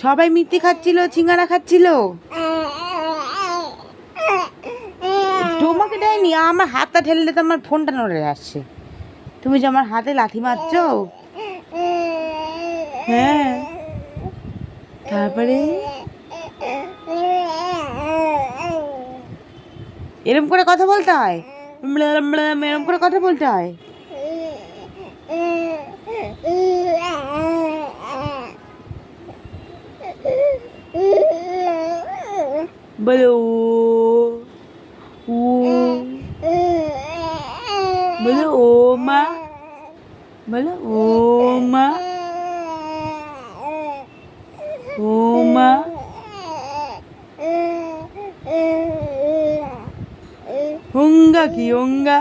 সবাই মিষ্টি খাচ্ছিল, সিঙ্গারা খাচ্ছিল। তোমাকে দেয়নি, আমার হাতটা ঠেললে তো আমার ফোনটা নড়ে আসছে। তুমি যে আমার হাতে লাথি মারছো। হ্যাঁ, তারপরে এরম করে কথা বলতে হয়, এরম করে কথা বলতে হয়। বলো ও, বলো ও মা, বলো ও মা, ও মা। হোঙ্গা কি হোঙ্গা?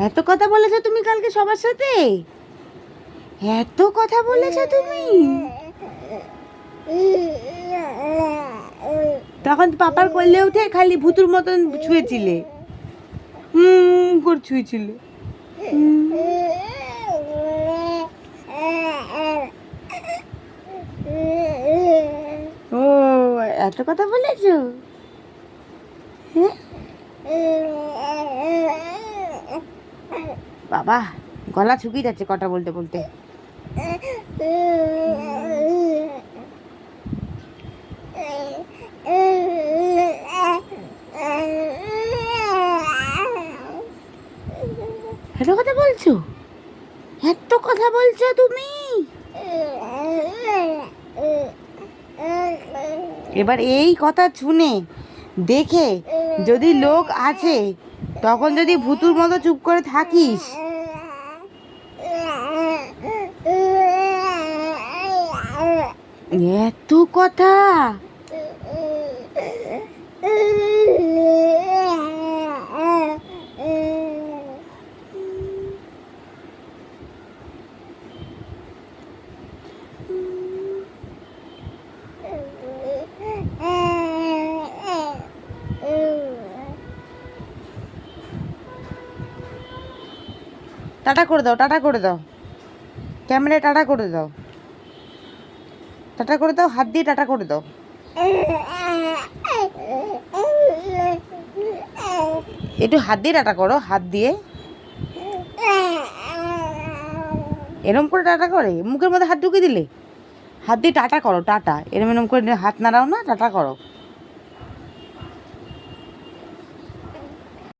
এত কথা বলেছো তুমি কালকে সবার সাথে? এত কথা বলেছো তুমি? তখন পাপার কোলে উঠে খালি ভুতুর মতন ছুঁয়েছিলে, করে ছুঁয়েছিলে। ও, এত কথা বলেছো? হ্যাঁ বাবা, গলা শুকিয়ে যাচ্ছে কথা বলতে বলতে। এত কথা বলছো, এত কথা বলছো তুমি? এবার এই কথা শুনে দেখে যদি লোক আছে, তখন যদি ভুতুর মতো চুপ করে থাকিস, এত কথা। টাটা করে দাও, টাটা করে দাও, ক্যামেরায় টাটা করে দাও, টাটা করে দাও, হাত দিয়ে টাটা করে দাও। একটু হাত দিয়ে টাটা করো, হাত দিয়ে এরম করে টাটা করে, মুখের মধ্যে হাত ঢুকিয়ে দিলে। হাত দিয়ে টাটা করো, টাটা, এরম এরম করে হাত নাড়াও না, টাটা করো।